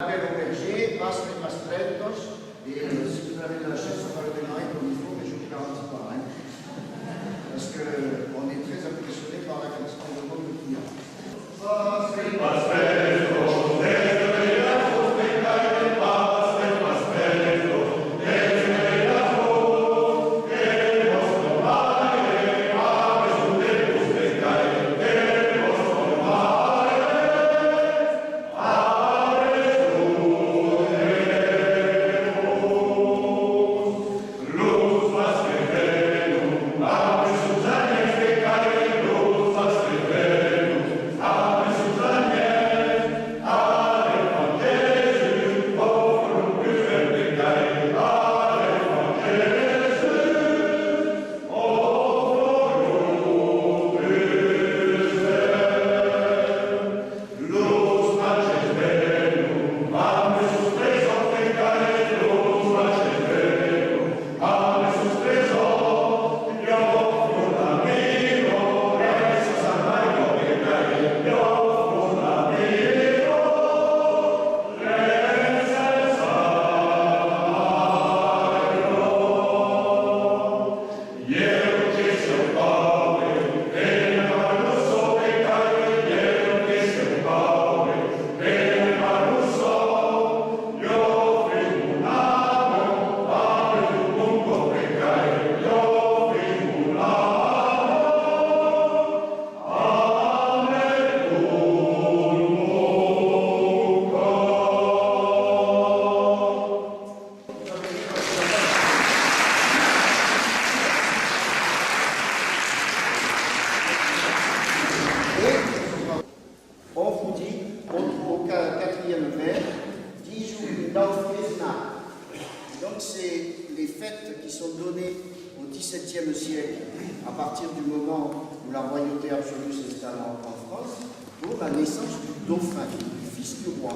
Appel au berger, pastre et pastretos, et si vous avez de la chance, on va le démarrer comme il faut, mais je ne vous garantis pas. Hein. Parce qu'on est très impressionné par la quantité de monde qu'il y a. On vous dit, au quatrième vers, 10 jours d'Aufresna. Donc c'est les fêtes qui sont données au XVIIe siècle, à partir du moment où la royauté absolue s'installe en France, pour la naissance du dauphin, du fils du roi.